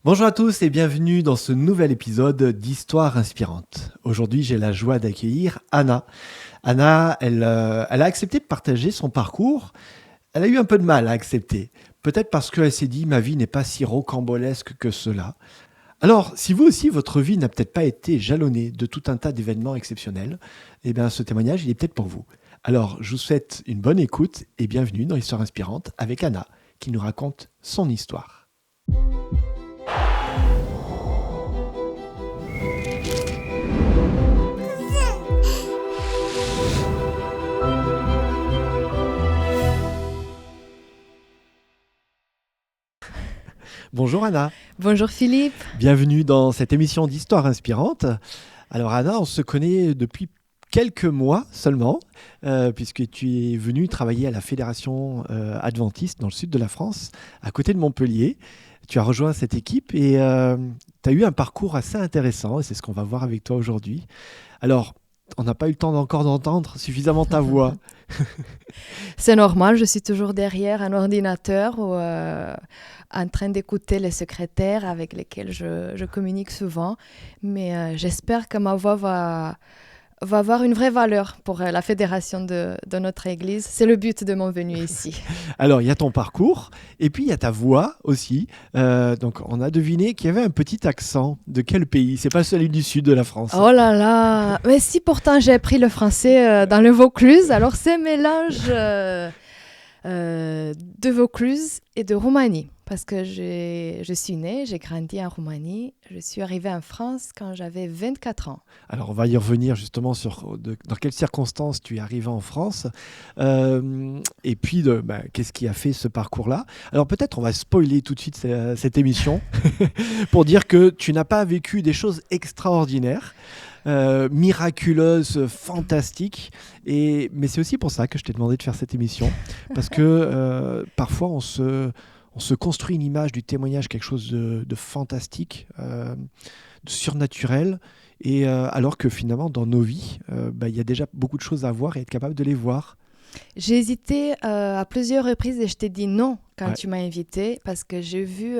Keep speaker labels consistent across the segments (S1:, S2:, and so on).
S1: Bonjour à tous et bienvenue dans ce nouvel épisode d'Histoire inspirante. Aujourd'hui, j'ai la joie d'accueillir Anna. Anna, elle a accepté de partager son parcours. Elle a eu un peu de mal à accepter. Peut-être parce qu'elle s'est dit « ma vie n'est pas si rocambolesque que cela ». Alors, si vous aussi, votre vie n'a peut-être pas été jalonnée de tout un tas d'événements exceptionnels, eh bien, ce témoignage, il est peut-être pour vous. Alors, je vous souhaite une bonne écoute et bienvenue dans Histoire inspirante avec Anna, qui nous raconte son histoire. Bonjour Anna.
S2: Bonjour Philippe.
S1: Bienvenue dans cette émission d'Histoire inspirante. Alors Anna, on se connaît depuis quelques mois seulement, puisque tu es venue travailler à la Fédération adventiste dans le sud de la France, à côté de Montpellier. Tu as rejoint cette équipe et tu as eu un parcours assez intéressant, et c'est ce qu'on va voir avec toi aujourd'hui. Alors, on n'a pas eu le temps encore d'entendre suffisamment ta voix.
S2: C'est normal, je suis toujours derrière un ordinateur ou en train d'écouter les secrétaires avec lesquels je communique souvent. Mais j'espère que ma voix va avoir une vraie valeur pour la fédération de notre église. C'est le but de mon venue ici.
S1: Alors, il y a ton parcours et puis il y a ta voix aussi. Donc, on a deviné qu'il y avait un petit accent. De quel pays? C'est pas celui du sud de la France.
S2: Oh là là! Mais si pourtant j'ai appris le français dans le Vaucluse, alors c'est un mélange de Vaucluse et de Roumanie. Parce que je suis née, j'ai grandi en Roumanie. Je suis arrivée en France quand j'avais 24 ans.
S1: Alors, on va y revenir justement sur dans quelles circonstances tu es arrivée en France et puis qu'est-ce qui a fait ce parcours-là. Alors, peut-être on va spoiler tout de suite cette émission pour dire que tu n'as pas vécu des choses extraordinaires. Miraculeuse, fantastique. Mais c'est aussi pour ça que je t'ai demandé de faire cette émission. Parce que parfois, on se construit une image du témoignage, quelque chose de fantastique, de surnaturel. Et alors que finalement, dans nos vies, y a déjà beaucoup de choses à voir et être capable de les voir.
S2: J'ai hésité à plusieurs reprises et je t'ai dit non quand tu m'as invité parce que j'ai vu...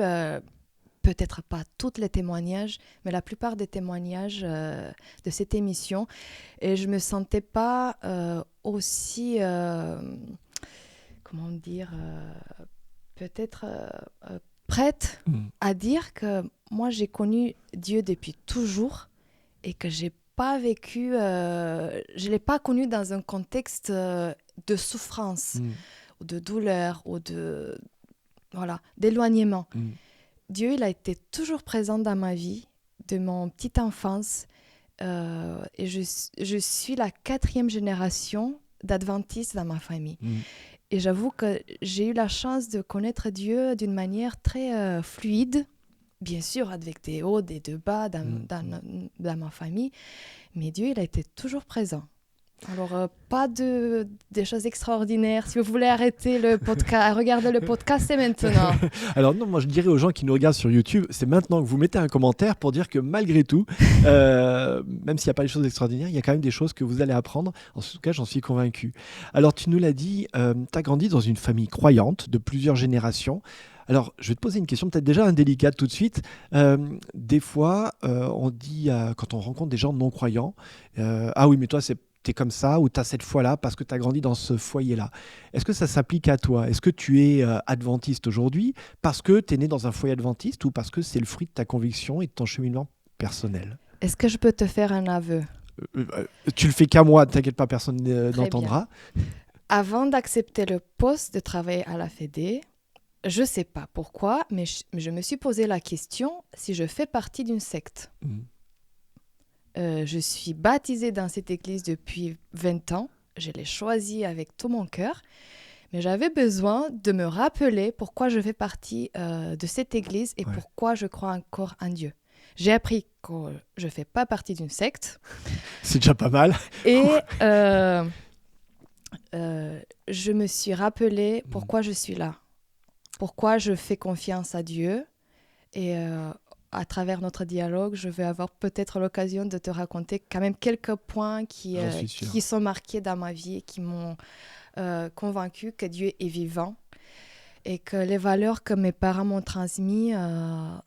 S2: peut-être pas tous les témoignages, mais la plupart des témoignages de cette émission. Et je ne me sentais pas aussi, comment dire, peut-être prête à dire que moi, j'ai connu Dieu depuis toujours et que je n'ai pas vécu, je ne l'ai pas connu dans un contexte de souffrance ou de douleur ou d'éloignement. Dieu, il a été toujours présent dans ma vie, de mon petite enfance. Et je suis la 4e génération d'adventistes dans ma famille. Et j'avoue que j'ai eu la chance de connaître Dieu d'une manière très fluide, bien sûr avec des hauts, des bas dans ma famille. Mais Dieu, il a été toujours présent. Alors, pas des choses extraordinaires. Si vous voulez arrêter le podcast, regarder le podcast, c'est maintenant.
S1: Alors non, moi je dirais aux gens qui nous regardent sur YouTube, c'est maintenant que vous mettez un commentaire pour dire que malgré tout, même s'il n'y a pas des choses extraordinaires, il y a quand même des choses que vous allez apprendre. En tout cas, j'en suis convaincu. Alors tu nous l'as dit, tu as grandi dans une famille croyante de plusieurs générations. Alors, je vais te poser une question peut-être déjà indélicate tout de suite. Des fois, on dit, quand on rencontre des gens non-croyants, ah oui, mais toi, t'es comme ça ou t'as cette foi-là parce que t'as grandi dans ce foyer-là. Est-ce que ça s'applique à toi? Est-ce que tu es adventiste aujourd'hui parce que t'es né dans un foyer adventiste ou parce que c'est le fruit de ta conviction et de ton cheminement personnel?
S2: Est-ce que je peux te faire un aveu?
S1: Tu le fais qu'à moi, ne t'inquiète pas, personne n'entendra.
S2: Avant d'accepter le poste de travailler à la Fédé, je ne sais pas pourquoi, mais je me suis posé la question si je fais partie d'une secte. Je suis baptisée dans cette église depuis 20 ans. Je l'ai choisie avec tout mon cœur. Mais j'avais besoin de me rappeler pourquoi je fais partie de cette église et pourquoi je crois encore en Dieu. J'ai appris que je ne fais pas partie d'une secte.
S1: C'est déjà pas mal.
S2: Et je me suis rappelé pourquoi je suis là. Pourquoi je fais confiance à Dieu. Et à travers notre dialogue, je vais avoir peut-être l'occasion de te raconter quand même quelques points qui sont marqués dans ma vie et qui m'ont convaincu que Dieu est vivant et que les valeurs que mes parents m'ont transmises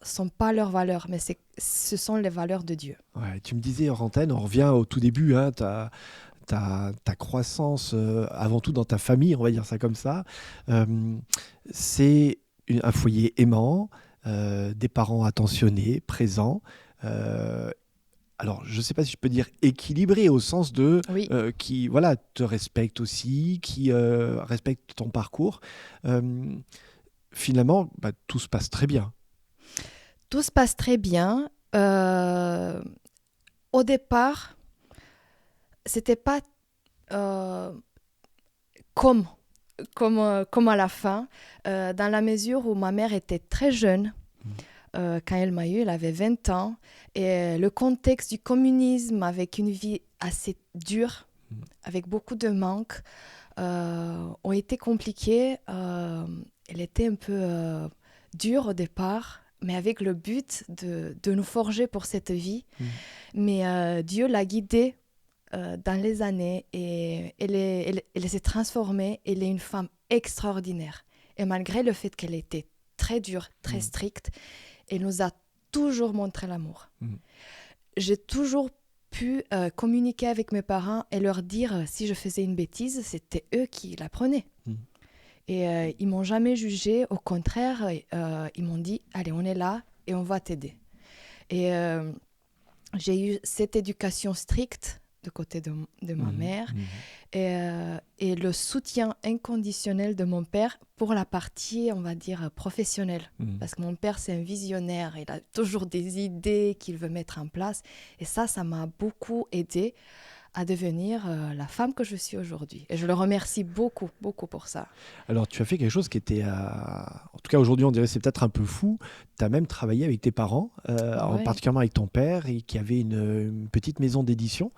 S2: sont pas leurs valeurs, mais ce sont les valeurs de Dieu.
S1: Ouais, tu me disais hors antenne, on revient au tout début, hein, ta croissance, avant tout dans ta famille, on va dire ça comme ça. Euh, c'est un foyer aimant, des parents attentionnés, présents. euh, alors, je ne sais pas si je peux dire équilibré au sens de
S2: Oui,
S1: qui voilà, te respectent aussi, qui respectent ton parcours. Euh, Finalement, bah, tout se passe très bien.
S2: tout se passe très bien. Au départ, c'était pas euh, comme, comme à la fin, dans la mesure où ma mère était très jeune. Quand elle m'a eu, elle avait 20 ans. Et le contexte du communisme, avec une vie assez dure, avec beaucoup de manques, ont été compliqués. Elle était un peu dure au départ, mais avec le but de nous forger pour cette vie.
S1: Mm.
S2: Mais Dieu l'a guidée dans les années et elle s'est transformée. Elle est une femme extraordinaire. Et malgré le fait qu'elle était très dure, très stricte, elle nous a toujours montré l'amour.
S1: Mm.
S2: J'ai toujours pu communiquer avec mes parents et leur dire si je faisais une bêtise, c'était eux qui l'apprenaient.
S1: Mm.
S2: Et ils m'ont jamais jugé, au contraire, ils m'ont dit allez, on est là et on va t'aider. Et j'ai eu cette éducation stricte de côté de ma mère et le soutien inconditionnel de mon père pour la partie, on va dire, professionnelle. Parce que mon père, c'est un visionnaire, il a toujours des idées qu'il veut mettre en place. Et ça m'a beaucoup aidée à devenir la femme que je suis aujourd'hui. Et je le remercie beaucoup, beaucoup pour ça.
S1: Alors, tu as fait quelque chose qui était, en tout cas aujourd'hui, on dirait que c'est peut-être un peu fou. Tu as même travaillé avec tes parents, en
S2: Ouais.
S1: particulièrement avec ton père, et qui avait une petite maison d'édition.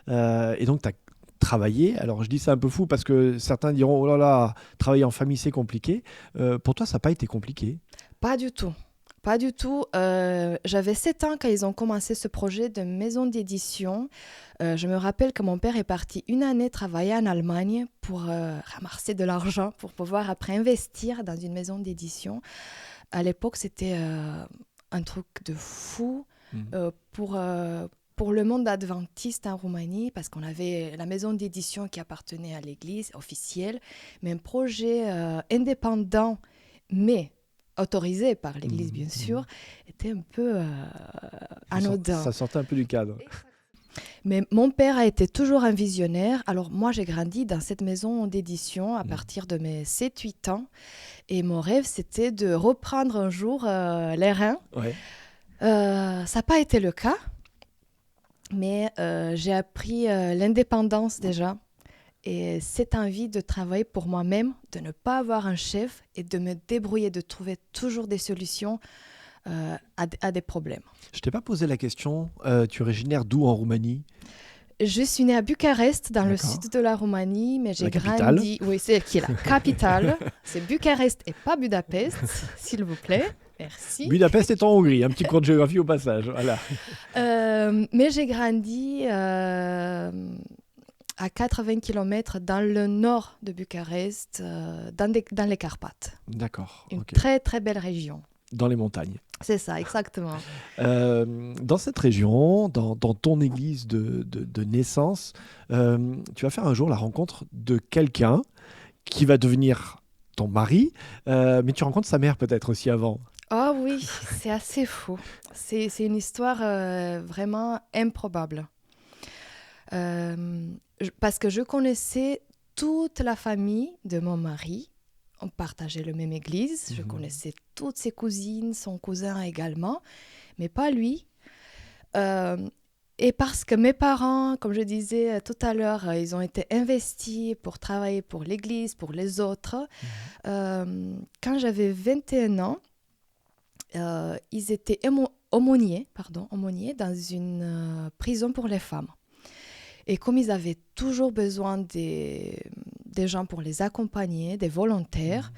S1: Et donc, tu as travaillé. Alors, je dis c'est un peu fou parce que certains diront, oh là là, travailler en famille, c'est compliqué. Pour toi, ça n'a pas été compliqué.
S2: Pas du tout. Pas du tout. J'avais 7 ans quand ils ont commencé ce projet de maison d'édition. Je me rappelle que mon père est parti une année travailler en Allemagne pour ramasser de l'argent, pour pouvoir après investir dans une maison d'édition. À l'époque, c'était un truc de fou pour le monde adventiste en Roumanie, parce qu'on avait la maison d'édition qui appartenait à l'église officielle, mais un projet indépendant, mais autorisé par l'Église, bien sûr, était un peu anodin.
S1: Ça sortait un peu du cadre.
S2: Mais mon père a été toujours un visionnaire. Alors moi, j'ai grandi dans cette maison d'édition à partir de mes 7-8 ans. Et mon rêve, c'était de reprendre un jour les reins.
S1: Ouais.
S2: Ça n'a pas été le cas. Mais j'ai appris l'indépendance déjà. Et cette envie de travailler pour moi-même, de ne pas avoir un chef et de me débrouiller, de trouver toujours des solutions à des problèmes.
S1: Je t'ai pas posé la question, tu es originaire d'où en Roumanie?
S2: Je suis née à Bucarest, dans le
S1: D'accord.
S2: sud de la Roumanie, mais j'ai
S1: La capitale.
S2: grandi... Oui, c'est elle qui est la capitale. C'est Bucarest et pas Budapest, s'il vous plaît. Merci.
S1: Budapest est en Hongrie, un petit cours de géographie au passage. Voilà.
S2: Mais j'ai grandi à 80 km dans le nord de Bucarest, dans les Carpates.
S1: D'accord.
S2: Une
S1: Ok.
S2: très, très belle région.
S1: Dans les montagnes.
S2: C'est ça, exactement.
S1: Dans cette région, dans ton église de naissance, tu vas faire un jour la rencontre de quelqu'un qui va devenir ton mari, mais tu rencontres sa mère peut-être aussi avant.
S2: Oh oui, c'est assez fou. C'est une histoire vraiment improbable. Parce que je connaissais toute la famille de mon mari. On partageait la même église. Je connaissais toutes ses cousines, son cousin également, mais pas lui. Et parce que mes parents, comme je disais tout à l'heure, ils ont été investis pour travailler pour l'église, pour les autres. Quand j'avais 21 ans, ils étaient aumôniers dans une prison pour les femmes. Et comme ils avaient toujours besoin des gens pour les accompagner, des volontaires,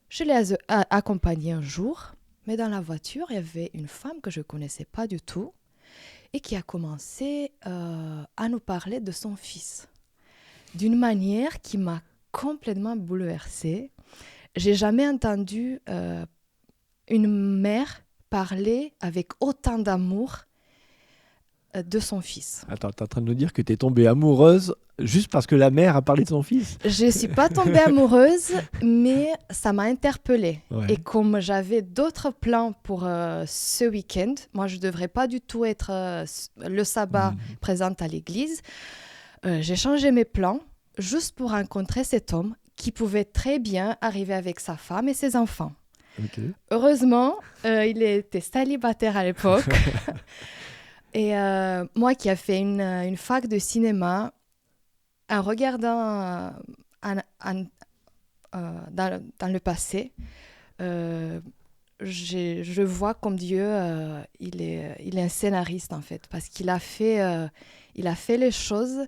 S2: je les ai accompagnés un jour. Mais dans la voiture, il y avait une femme que je ne connaissais pas du tout et qui a commencé à nous parler de son fils d'une manière qui m'a complètement bouleversée. j'ai jamais entendu une mère parler avec autant d'amour de son fils.
S1: Attends, tu es en train de nous dire que tu es tombée amoureuse juste parce que la mère a parlé de son fils?
S2: Je ne suis pas tombée amoureuse, mais ça m'a interpellée.
S1: Ouais.
S2: Et comme j'avais d'autres plans pour ce week-end, moi je ne devrais pas du tout être le sabbat présente à l'église, j'ai changé mes plans juste pour rencontrer cet homme qui pouvait très bien arriver avec sa femme et ses enfants.
S1: Okay.
S2: Heureusement, il était célibataire à l'époque. Et moi qui ai fait une fac de cinéma, en regardant dans le passé, je vois comme Dieu, il est un scénariste en fait, parce qu'il a fait les choses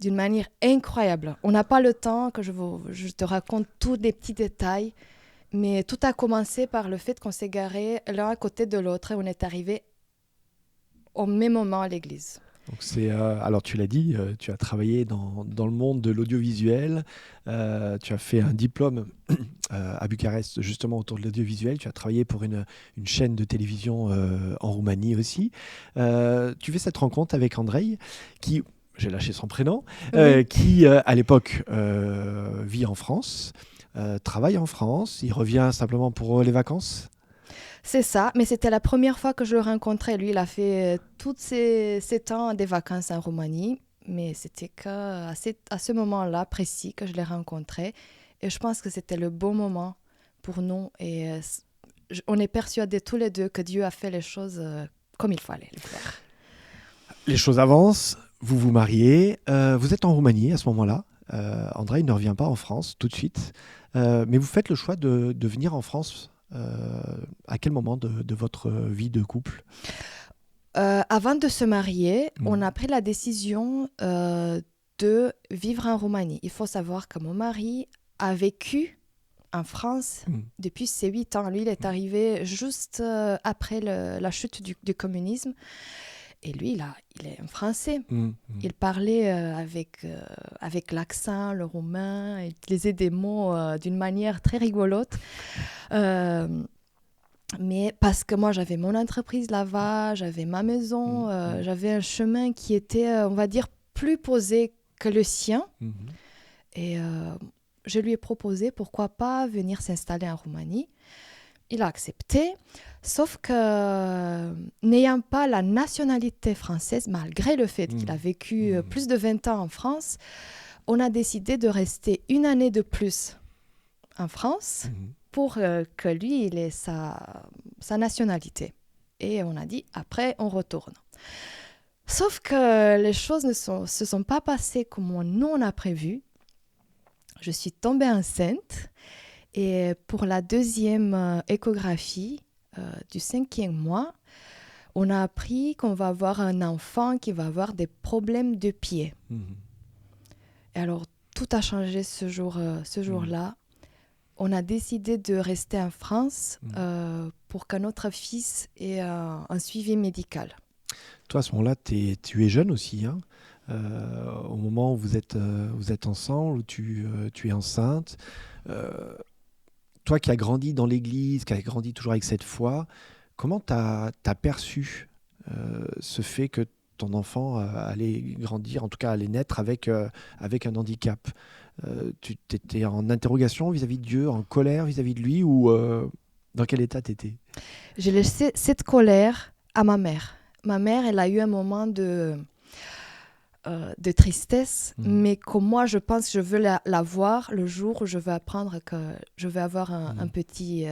S2: d'une manière incroyable. On n'a pas le temps que je te raconte tous les petits détails, mais tout a commencé par le fait qu'on s'est garé l'un à côté de l'autre et on est arrivé au même moment à l'église.
S1: Donc alors tu l'as dit, tu as travaillé dans le monde de l'audiovisuel, tu as fait un diplôme à Bucarest justement autour de l'audiovisuel, tu as travaillé pour une chaîne de télévision en Roumanie aussi. Tu fais cette rencontre avec Andrei qui, j'ai lâché son prénom, qui à l'époque vit en France, travaille en France, il revient simplement pour les vacances.
S2: C'est ça, mais c'était la première fois que je le rencontrais. Lui, il a fait tous ces temps des vacances en Roumanie, mais c'était qu'à ce moment-là précis que je l'ai rencontré. Et je pense que c'était le bon moment pour nous. Et on est persuadés tous les deux que Dieu a fait les choses comme il fallait les faire.
S1: Les choses avancent, vous vous mariez, vous êtes en Roumanie à ce moment-là. Andrei ne revient pas en France tout de suite, mais vous faites le choix de venir en France. À quel moment de votre vie de couple?
S2: Avant de se marier, on a pris la décision de vivre en Roumanie. Il faut savoir que mon mari a vécu en France depuis ses 8 ans. Lui, il est arrivé juste après la chute du communisme. Et lui, il est un Français. Il parlait avec l'accent, le roumain. Il utilisait des mots d'une manière très rigolote. Mais parce que moi, j'avais mon entreprise là-bas, j'avais ma maison, j'avais un chemin qui était, on va dire, plus posé que le sien. Et je lui ai proposé, pourquoi pas venir s'installer en Roumanie. Il a accepté, sauf que n'ayant pas la nationalité française, malgré le fait qu'il a vécu plus de 20 ans en France, on a décidé de rester une année de plus en France pour que lui, il ait sa nationalité. Et on a dit, après, on retourne. Sauf que les choses ne se sont pas passées comme nous, on a prévu. Je suis tombée enceinte. Et pour la deuxième échographie du 5e mois, on a appris qu'on va avoir un enfant qui va avoir des problèmes de pied. Et alors, tout a changé ce jour-là. On a décidé de rester en France pour que notre fils ait un suivi médical.
S1: Toi, à ce moment-là, tu es jeune aussi, hein, au moment où vous êtes ensemble, où tu es enceinte. Toi qui as grandi dans l'église, qui as grandi toujours avec cette foi, comment tu as perçu ce fait que ton enfant allait grandir, en tout cas allait naître avec un handicap? Tu étais en interrogation vis-à-vis de Dieu, en colère vis-à-vis de lui, ou dans quel état tu étais?
S2: J'ai laissé cette colère à ma mère. Ma mère, elle a eu un moment de tristesse, mais comme moi, je pense que je veux la voir le jour où je vais apprendre que je vais avoir un petit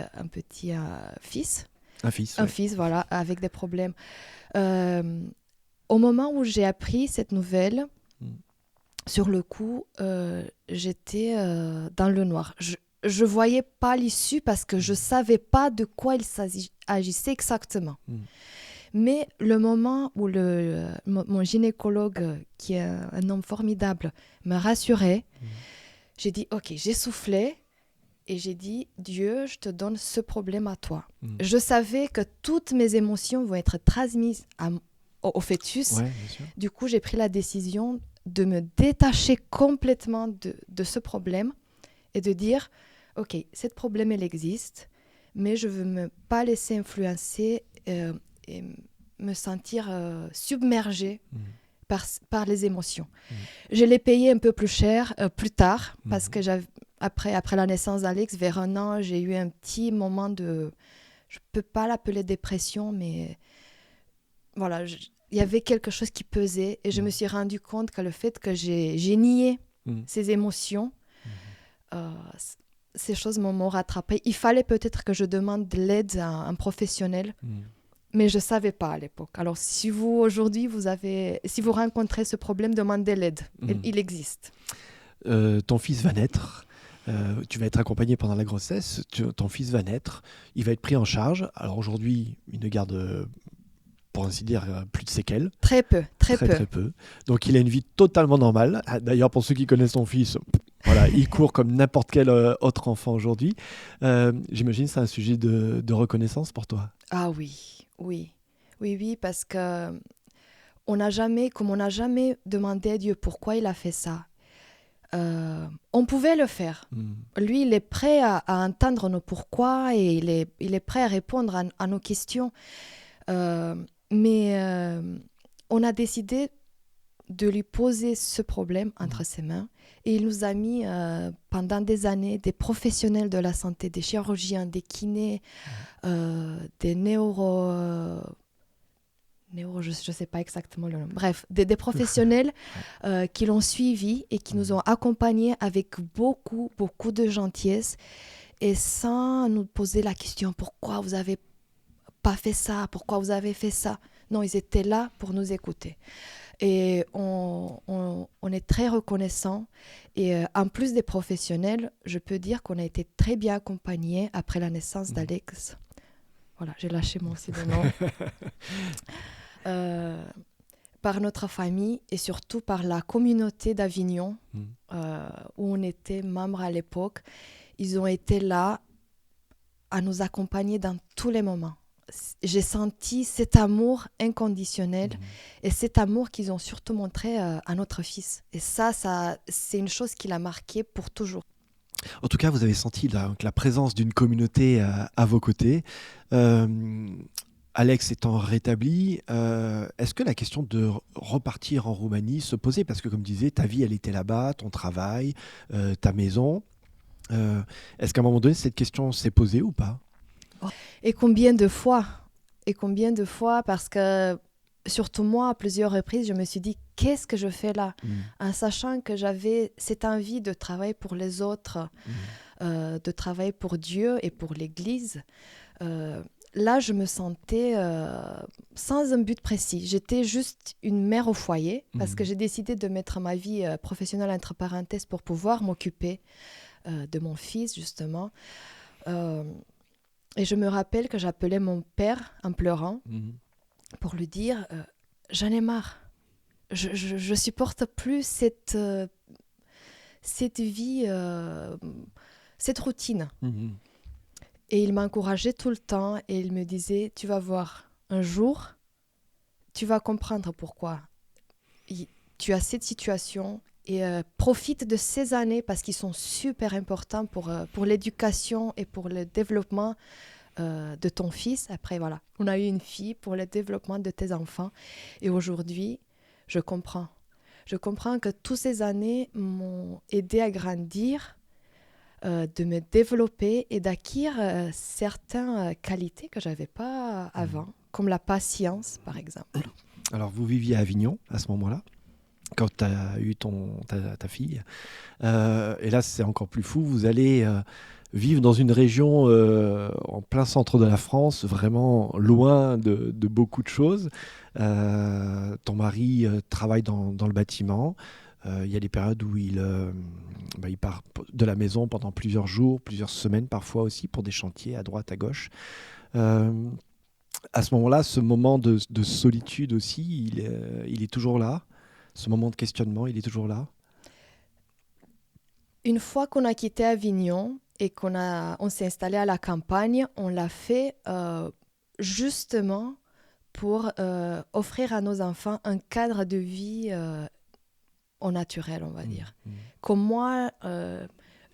S2: fils.
S1: Un fils.
S2: Un fils, voilà, avec des problèmes. Au moment où j'ai appris cette nouvelle, sur le coup, j'étais dans le noir. Je ne voyais pas l'issue parce que je ne savais pas de quoi il s'agissait exactement. Mais le moment où mon gynécologue, qui est un homme formidable, me rassurait, j'ai dit, OK, j'ai soufflé et j'ai dit, Dieu, je te donne ce problème à toi. Je savais que toutes mes émotions vont être transmises au fœtus.
S1: Ouais, bien sûr.
S2: Du coup, j'ai pris la décision de me détacher complètement de ce problème et de dire, ok, ce problème, il existe, mais je veux pas laisser influencer et me sentir submergée par les émotions. Je l'ai payé un peu plus cher plus tard, parce que après la naissance d'Alex, vers 1 an, j'ai eu un petit moment de... Je peux pas l'appeler dépression, mais voilà, il y avait quelque chose qui pesait et je me suis rendu compte que le fait que j'ai nié ces émotions, ces choses m'ont rattrapée. Il fallait peut-être que je demande de l'aide à un professionnel, mais je ne savais pas à l'époque. Alors, si vous, aujourd'hui, si vous rencontrez ce problème, demandez l'aide. Il existe.
S1: Ton fils va naître. Tu vas être accompagné pendant la grossesse. Ton fils va naître. Il va être pris en charge. Alors aujourd'hui, il ne garde, pour ainsi dire, plus de séquelles.
S2: Très peu.
S1: Très peu. Donc il a une vie totalement normale. D'ailleurs, pour ceux qui connaissent ton fils, voilà, il court comme n'importe quel autre enfant aujourd'hui. J'imagine que c'est un sujet de reconnaissance pour toi.
S2: Ah oui, parce que on n'a jamais demandé à Dieu pourquoi il a fait ça. On pouvait le faire. Lui, il est prêt à entendre nos pourquoi et il est prêt à répondre à nos questions. Mais on a décidé de lui poser ce problème entre ses mains et il nous a mis pendant des années des professionnels de la santé, des chirurgiens, des kinés, des je ne sais pas exactement le nom. Bref, des professionnels qui l'ont suivi et qui nous ont accompagnés avec beaucoup, beaucoup de gentillesse et sans nous poser la question pourquoi vous n'avez pas fait ça, pourquoi vous avez fait ça. Non, ils étaient là pour nous écouter. Et on est très reconnaissants. Et en plus des professionnels, je peux dire qu'on a été très bien accompagnés après la naissance d'Alex. Voilà, j'ai lâché mon nom. Par notre famille et surtout par la communauté d'Avignon, où on était membres à l'époque. Ils ont été là à nous accompagner dans tous les moments. J'ai senti cet amour inconditionnel et cet amour qu'ils ont surtout montré à notre fils. Et ça, c'est une chose qui l'a marqué pour toujours.
S1: En tout cas, vous avez senti la présence d'une communauté à vos côtés. Alex étant rétabli, est-ce que la question de repartir en Roumanie se posait? Parce que comme tu disais, ta vie, elle était là-bas, ton travail, ta maison. Est-ce qu'à un moment donné, cette question s'est posée ou pas?
S2: Et combien de fois? Parce que, surtout moi, à plusieurs reprises, je me suis dit, qu'est-ce que je fais là? En sachant que j'avais cette envie de travailler pour les autres, de travailler pour Dieu et pour l'Église. Là, je me sentais sans un but précis. J'étais juste une mère au foyer parce que j'ai décidé de mettre ma vie professionnelle entre parenthèses pour pouvoir m'occuper de mon fils, justement. Et je me rappelle que j'appelais mon père en pleurant pour lui dire j'en ai marre. Je supporte plus cette vie, cette routine. Et il m'encourageait tout le temps et il me disait tu vas voir, un jour, tu vas comprendre pourquoi tu as cette situation et profite de ces années parce qu'ils sont super importants pour l'éducation et pour le développement de ton fils. Après, voilà, on a eu une fille pour le développement de tes enfants. Et aujourd'hui, je comprends. Je comprends que toutes ces années m'ont aidé à grandir, de me développer et d'acquérir certaines qualités que je n'avais pas avant, comme la patience, par exemple.
S1: Alors, vous viviez à Avignon à ce moment-là, quand tu as eu ta fille. Et là, c'est encore plus fou. Vous allez vivre dans une région en plein centre de la France, vraiment loin de beaucoup de choses. Ton mari travaille dans le bâtiment. Il y a des périodes où il part de la maison pendant plusieurs jours, plusieurs semaines parfois aussi, pour des chantiers à droite, à gauche. À ce moment-là, ce moment de solitude aussi, il est toujours là. Ce moment de questionnement, il est toujours là.
S2: Une fois qu'on a quitté Avignon et on s'est installé à la campagne, on l'a fait justement pour offrir à nos enfants un cadre de vie au naturel, on va dire. Comme moi,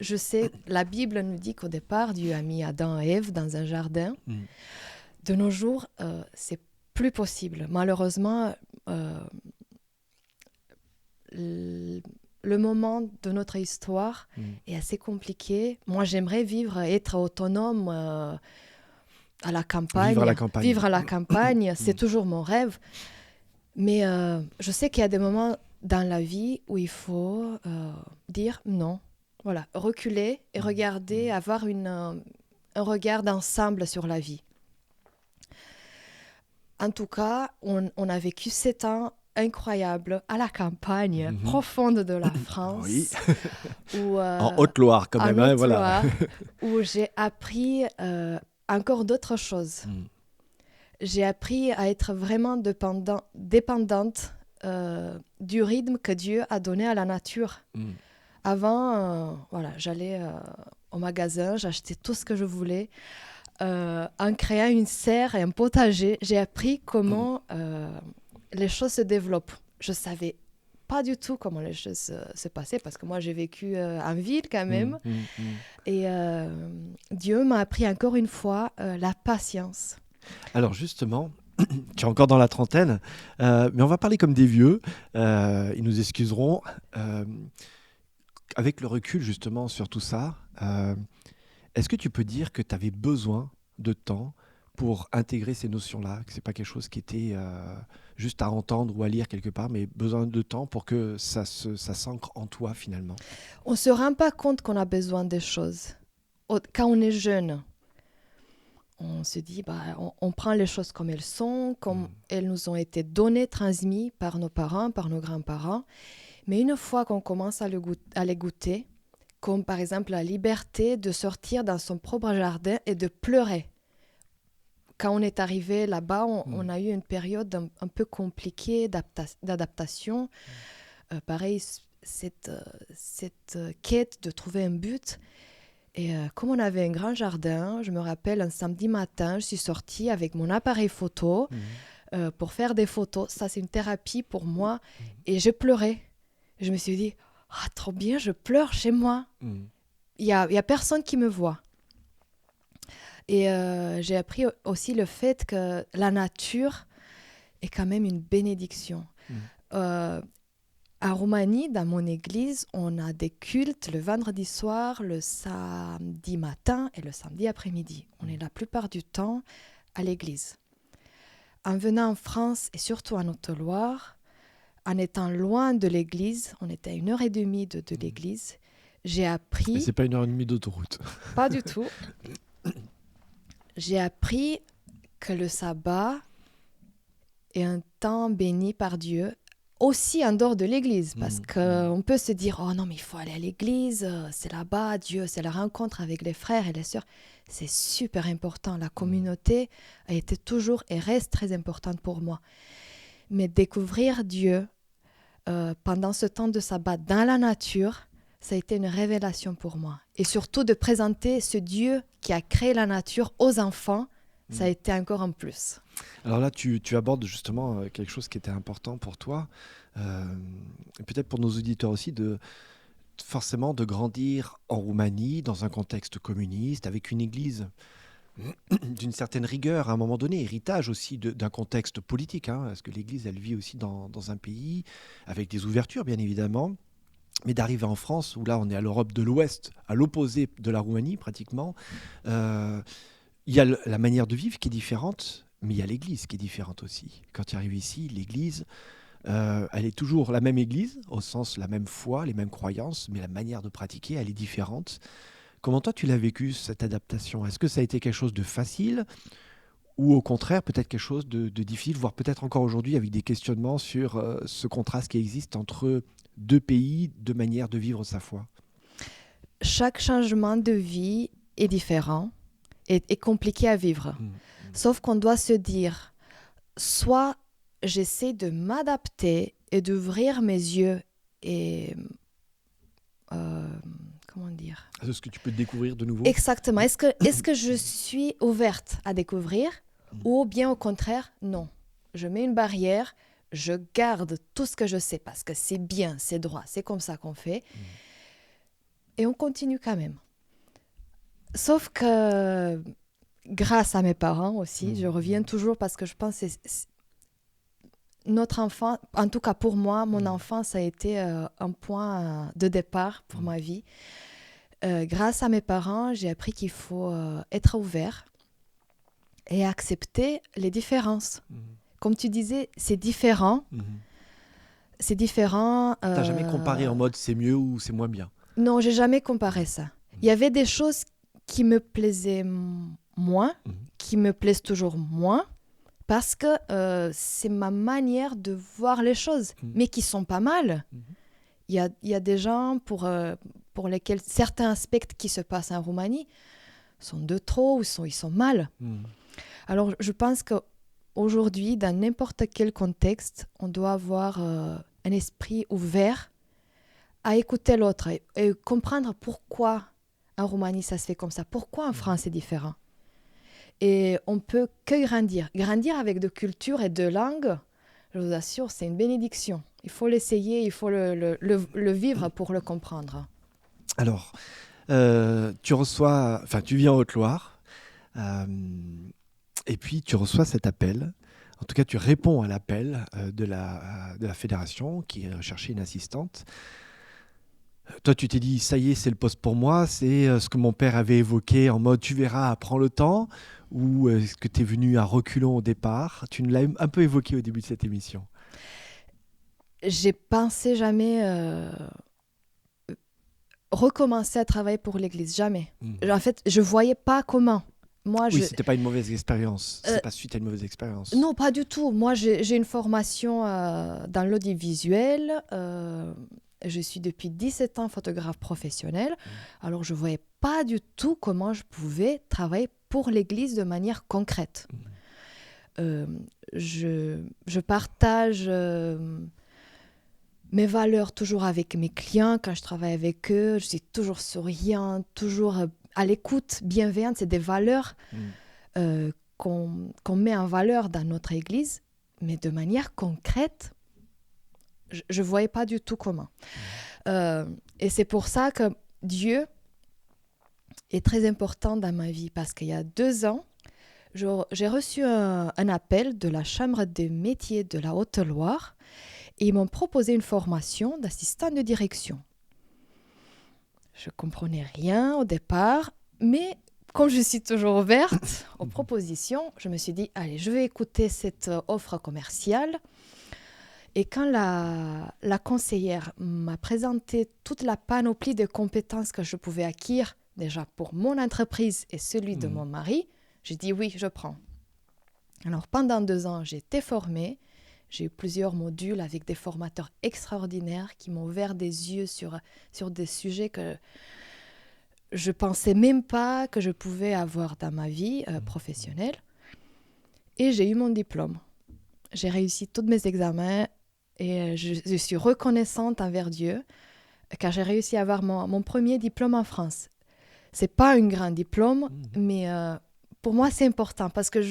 S2: je sais, la Bible nous dit qu'au départ, Dieu a mis Adam et Ève dans un jardin. De nos jours, c'est plus possible. Malheureusement, le moment de notre histoire est assez compliqué. Moi, j'aimerais être autonome à la campagne. Vivre à la campagne, c'est toujours mon rêve. Mais je sais qu'il y a des moments dans la vie où il faut dire non. Voilà, reculer et regarder, avoir un regard d'ensemble sur la vie. En tout cas, on a vécu 7 ans incroyables à la campagne profonde de la France.
S1: Oui.
S2: En
S1: Haute-Loire, quand même.
S2: En
S1: voilà.
S2: Haute-Loire, où j'ai appris encore d'autres choses. J'ai appris à être vraiment dépendante du rythme que Dieu a donné à la nature. Avant, j'allais au magasin, j'achetais tout ce que je voulais. En créant une serre et un potager, j'ai appris comment les choses se développent. Je ne savais pas du tout comment les choses se passaient parce que moi, j'ai vécu en ville quand même. Et Dieu m'a appris encore une fois la patience.
S1: Alors justement, tu es encore dans la trentaine, mais on va parler comme des vieux. Ils nous excuseront. Avec le recul justement sur tout ça, est-ce que tu peux dire que tu avais besoin de temps pour intégrer ces notions-là, que ce n'est pas quelque chose qui était juste à entendre ou à lire quelque part, mais besoin de temps pour que ça s'ancre en toi finalement?
S2: On ne se rend pas compte qu'on a besoin des choses. Quand on est jeune, on se dit, on prend les choses comme elles sont, comme elles nous ont été données, transmises par nos parents, par nos grands-parents. Mais une fois qu'on commence à les goûter, comme par exemple la liberté de sortir dans son propre jardin et de pleurer. Quand on est arrivé là-bas, on a eu une période un peu compliquée d'adaptation. Pareil, cette quête de trouver un but. Et comme on avait un grand jardin, je me rappelle un samedi matin, je suis sortie avec mon appareil photo pour faire des photos. Ça, c'est une thérapie pour moi. Et je pleurais. Je me suis dit, trop bien, je pleure chez moi. Il y a personne qui me voit. Et j'ai appris aussi le fait que la nature est quand même une bénédiction. En Roumanie, dans mon église, on a des cultes le vendredi soir, le samedi matin et le samedi après-midi. On est la plupart du temps à l'église. En venant en France et surtout en Haute-Loire, en étant loin de l'église, on était à 1h30 de l'église, j'ai appris...
S1: Et c'est pas 1h30 d'autoroute.
S2: Pas du tout. J'ai appris que le sabbat est un temps béni par Dieu, aussi en dehors de l'église, parce qu'on peut se dire, oh non, mais il faut aller à l'église, c'est là-bas, Dieu, c'est la rencontre avec les frères et les sœurs. C'est super important. La communauté a été toujours et reste très importante pour moi. Mais découvrir Dieu pendant ce temps de sabbat dans la nature, ça a été une révélation pour moi. Et surtout de présenter ce Dieu qui a créé la nature aux enfants, ça a été encore un plus.
S1: Alors là, tu abordes justement quelque chose qui était important pour toi, et peut-être pour nos auditeurs aussi, forcément de grandir en Roumanie, dans un contexte communiste, avec une église d'une certaine rigueur à un moment donné, héritage aussi d'un contexte politique, parce que l'église, elle vit aussi dans un pays, avec des ouvertures bien évidemment, mais d'arriver en France, où là on est à l'Europe de l'Ouest, à l'opposé de la Roumanie pratiquement, il y a la manière de vivre qui est différente, mais il y a l'église qui est différente aussi. Quand tu arrives ici, l'église, elle est toujours la même église, au sens la même foi, les mêmes croyances, mais la manière de pratiquer, elle est différente. Comment toi, tu l'as vécu, cette adaptation? Est-ce que ça a été quelque chose de facile ou au contraire, peut-être quelque chose de difficile, voire peut-être encore aujourd'hui avec des questionnements sur ce contraste qui existe entre deux pays, deux manières de vivre sa foi?
S2: Chaque changement de vie est différent et compliqué à vivre. Sauf qu'on doit se dire, soit j'essaie de m'adapter et d'ouvrir mes yeux et... comment dire?
S1: Est-ce que tu peux découvrir de nouveau?
S2: Exactement. Est-ce que je suis ouverte à découvrir ou bien au contraire, non. Je mets une barrière, je garde tout ce que je sais parce que c'est bien, c'est droit, c'est comme ça qu'on fait. Et on continue quand même. Sauf que grâce à mes parents aussi, je reviens toujours parce que je pense que notre enfant, en tout cas pour moi, mon enfance a été un point de départ pour ma vie. Grâce à mes parents, j'ai appris qu'il faut être ouvert et accepter les différences. Comme tu disais, c'est différent. C'est différent.
S1: T'as jamais comparé en mode c'est mieux ou c'est moins bien?
S2: Non, j'ai jamais comparé ça. Il y avait des choses qui me plaisaient moins, qui me plaisent toujours moins, parce que c'est ma manière de voir les choses, mais qui sont pas mal. Il y a des gens pour lesquels certains aspects qui se passent en Roumanie sont de trop ou ils sont mal. Alors, je pense qu'aujourd'hui, dans n'importe quel contexte, on doit avoir un esprit ouvert à écouter l'autre et comprendre pourquoi en Roumanie ça se fait comme ça, pourquoi en France c'est différent. Et on peut que grandir. Grandir avec de culture et de langue, je vous assure, c'est une bénédiction. Il faut l'essayer, il faut le vivre pour le comprendre.
S1: Alors, tu vis en Haute-Loire, et puis tu reçois cet appel. En tout cas, tu réponds à l'appel de la fédération qui cherchait une assistante. Toi, tu t'es dit, ça y est, c'est le poste pour moi. C'est ce que mon père avait évoqué en mode, tu verras, prends le temps. Ou est-ce que tu es venu à reculons au départ? Tu nous l'as un peu évoqué au début de cette émission.
S2: J'ai pensé jamais recommencer à travailler pour l'Église, jamais. En fait, je voyais pas comment.
S1: C'était pas une mauvaise expérience. C'est pas suite à une mauvaise expérience.
S2: Non, pas du tout. Moi, j'ai une formation dans l'audiovisuel. Je suis depuis 17 ans photographe professionnel. Alors, je voyais pas du tout comment je pouvais travailler pour l'Église de manière concrète. Je partage mes valeurs toujours avec mes clients. Quand je travaille avec eux, je suis toujours souriante, toujours à l'écoute, bienveillante. C'est des valeurs qu'on met en valeur dans notre Église, mais de manière concrète, je ne voyais pas du tout comment. Et c'est pour ça que Dieu est très important dans ma vie, parce qu'il y a 2 ans, j'ai reçu un appel de la Chambre des métiers de la Haute-Loire et ils m'ont proposé une formation d'assistant de direction. Je ne comprenais rien au départ, mais comme je suis toujours ouverte aux propositions, je me suis dit, allez, je vais écouter cette offre commerciale. Et quand la conseillère m'a présenté toute la panoplie de compétences que je pouvais acquérir, déjà pour mon entreprise et celui de mon mari, j'ai dit oui, je prends. Alors pendant 2 ans, j'ai été formée. J'ai eu plusieurs modules avec des formateurs extraordinaires qui m'ont ouvert des yeux sur des sujets que je ne pensais même pas que je pouvais avoir dans ma vie professionnelle. Et j'ai eu mon diplôme. J'ai réussi tous mes examens et je suis reconnaissante envers Dieu car j'ai réussi à avoir mon premier diplôme en France. Ce n'est pas un grand diplôme, mais pour moi, c'est important parce que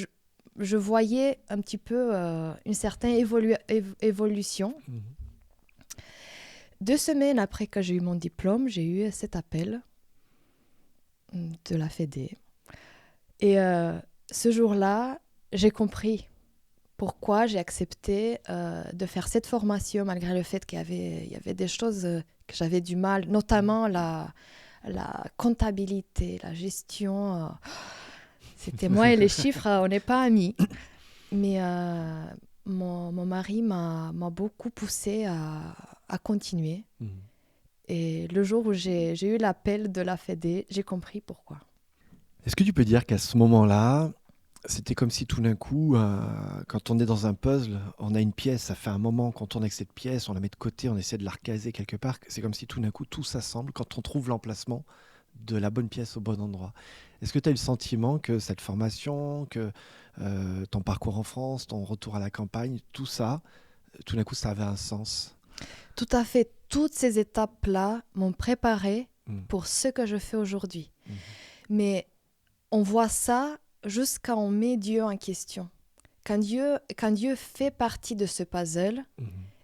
S2: je voyais un petit peu une certaine évolution. 2 semaines après que j'ai eu mon diplôme, j'ai eu cet appel de la Fédé. Et ce jour-là, j'ai compris pourquoi j'ai accepté de faire cette formation, malgré le fait qu'il y avait des choses que j'avais du mal, notamment la comptabilité, la gestion. C'était moi et les chiffres, on n'est pas amis. Mais mon mari m'a beaucoup poussée à continuer. Et le jour où j'ai eu l'appel de la Fédé, j'ai compris pourquoi.
S1: Est-ce que tu peux dire qu'à ce moment-là, c'était comme si tout d'un coup, quand on est dans un puzzle, on a une pièce, ça fait un moment qu'on tourne avec cette pièce, on la met de côté, on essaie de la recaser quelque part. C'est comme si tout d'un coup, tout s'assemble quand on trouve l'emplacement de la bonne pièce au bon endroit. Est-ce que tu as eu le sentiment que cette formation, que ton parcours en France, ton retour à la campagne, tout ça, tout d'un coup, ça avait un sens?
S2: Tout à fait. Toutes ces étapes-là m'ont préparé pour ce que je fais aujourd'hui. Mais on voit ça juste quand on met Dieu en question. Quand Dieu fait partie de ce puzzle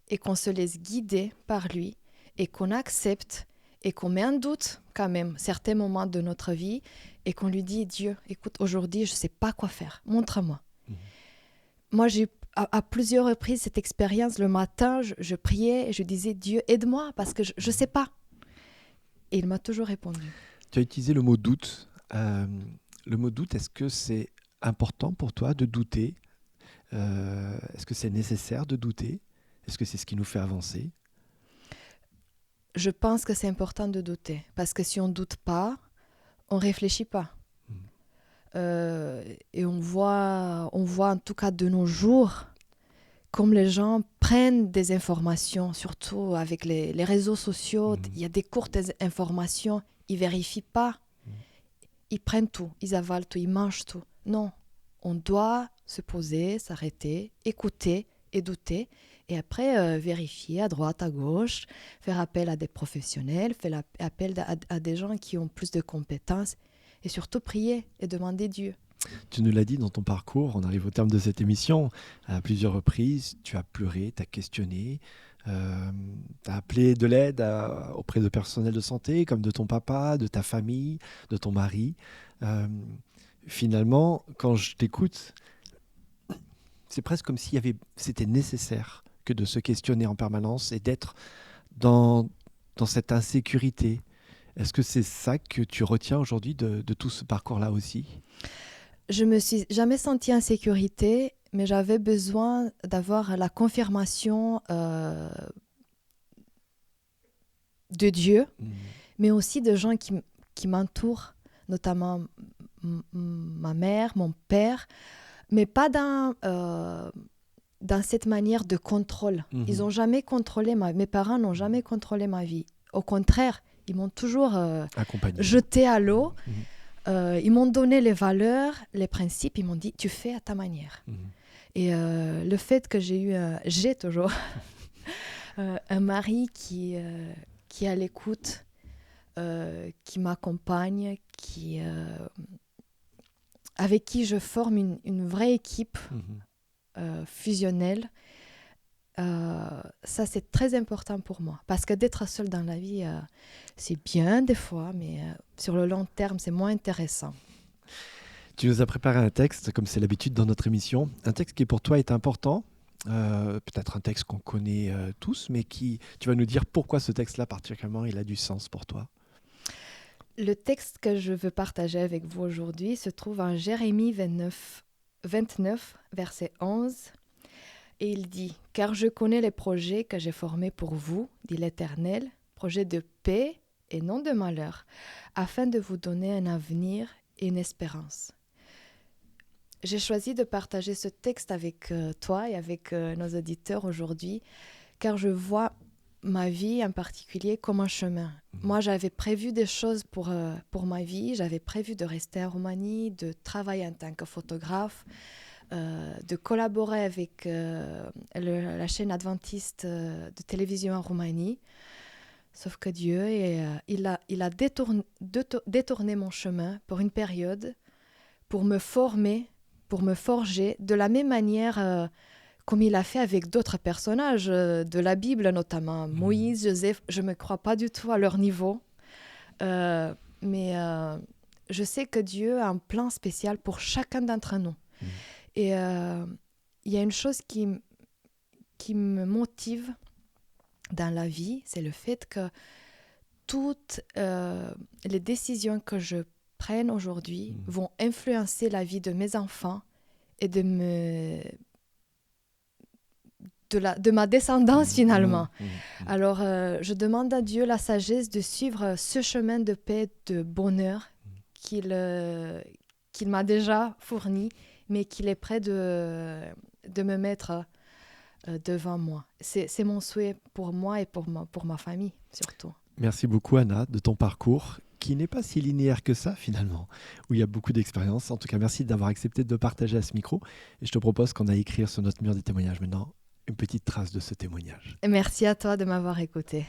S2: et qu'on se laisse guider par lui et qu'on accepte et qu'on met en doute quand même certains moments de notre vie et qu'on lui dit, Dieu, écoute, aujourd'hui, je ne sais pas quoi faire, montre-moi. Moi, j'ai eu à plusieurs reprises cette expérience. Le matin, je priais et je disais, Dieu, aide-moi parce que je ne sais pas. Et il m'a toujours répondu.
S1: Tu as utilisé le mot doute. Le mot doute, est-ce que c'est important pour toi de douter? Est-ce que c'est nécessaire de douter? Est-ce que c'est ce qui nous fait avancer?
S2: Je pense que c'est important de douter parce que si on ne doute pas, on ne réfléchit pas. Et on voit en tout cas de nos jours comme les gens prennent des informations, surtout avec les réseaux sociaux, il y a des courtes informations, ils ne vérifient pas, ils prennent tout, ils avalent tout, ils mangent tout. Non, on doit se poser, s'arrêter, écouter et douter, et après vérifier à droite, à gauche, faire appel à des professionnels, faire appel à des gens qui ont plus de compétences, et surtout prier et demander Dieu.
S1: Tu nous l'as dit dans ton parcours, on arrive au terme de cette émission, à plusieurs reprises, tu as pleuré, tu as questionné, tu as appelé de l'aide auprès de personnels de santé, comme de ton papa, de ta famille, de ton mari. Finalement, quand je t'écoute, c'est presque comme si c'était nécessaire que de se questionner en permanence et d'être dans cette insécurité. Est-ce que c'est ça que tu retiens aujourd'hui de tout ce parcours-là aussi ?
S2: Je me suis jamais sentie en sécurité, mais j'avais besoin d'avoir la confirmation de Dieu, mais aussi de gens qui m'entourent, notamment ma mère, mon père, mais pas dans cette manière de contrôle. Ils n'ont jamais contrôlé mes parents n'ont jamais contrôlé ma vie. Au contraire, ils m'ont toujours jeté à l'eau. Ils m'ont donné les valeurs, les principes, ils m'ont dit, tu fais à ta manière. Et le fait que j'ai toujours un mari qui est à l'écoute, qui m'accompagne, avec qui je forme une vraie équipe fusionnelle, ça c'est très important pour moi. Parce que d'être seule dans la vie, c'est bien des fois, mais sur le long terme, c'est moins intéressant.
S1: Tu nous as préparé un texte, comme c'est l'habitude dans notre émission, un texte qui pour toi est important, peut-être un texte qu'on connaît tous, mais tu vas nous dire pourquoi ce texte-là particulièrement, il a du sens pour toi.
S2: Le texte que je veux partager avec vous aujourd'hui se trouve en Jérémie 29, verset 11. Et il dit, « Car je connais les projets que j'ai formés pour vous, dit l'Éternel, projets de paix et non de malheur, afin de vous donner un avenir et une espérance. » J'ai choisi de partager ce texte avec toi et avec nos auditeurs aujourd'hui, car je vois ma vie en particulier comme un chemin. Moi, j'avais prévu des choses pour ma vie. J'avais prévu de rester en Roumanie, de travailler en tant que photographe, de collaborer avec la chaîne adventiste de télévision en Roumanie. Sauf que Dieu, il a détourné mon chemin pour une période, pour me former, pour me forger, de la même manière comme il a fait avec d'autres personnages de la Bible, notamment Moïse, Joseph. Je ne me crois pas du tout à leur niveau, mais je sais que Dieu a un plan spécial pour chacun d'entre nous. Et il y a une chose qui me motive dans la vie, c'est le fait que toutes les décisions que je prenne aujourd'hui vont influencer la vie de mes enfants et de ma descendance finalement. Alors, je demande à Dieu la sagesse de suivre ce chemin de paix, de bonheur qu'il m'a déjà fourni, mais qu'il est prêt de me mettre devant moi. C'est mon souhait pour moi et pour ma famille, surtout.
S1: Merci beaucoup, Anna, de ton parcours, qui n'est pas si linéaire que ça, finalement, où il y a beaucoup d'expérience. En tout cas, merci d'avoir accepté de partager à ce micro. Et je te propose qu'on aille écrire sur notre mur des témoignages maintenant une petite trace de ce témoignage.
S2: Et merci à toi de m'avoir écouté.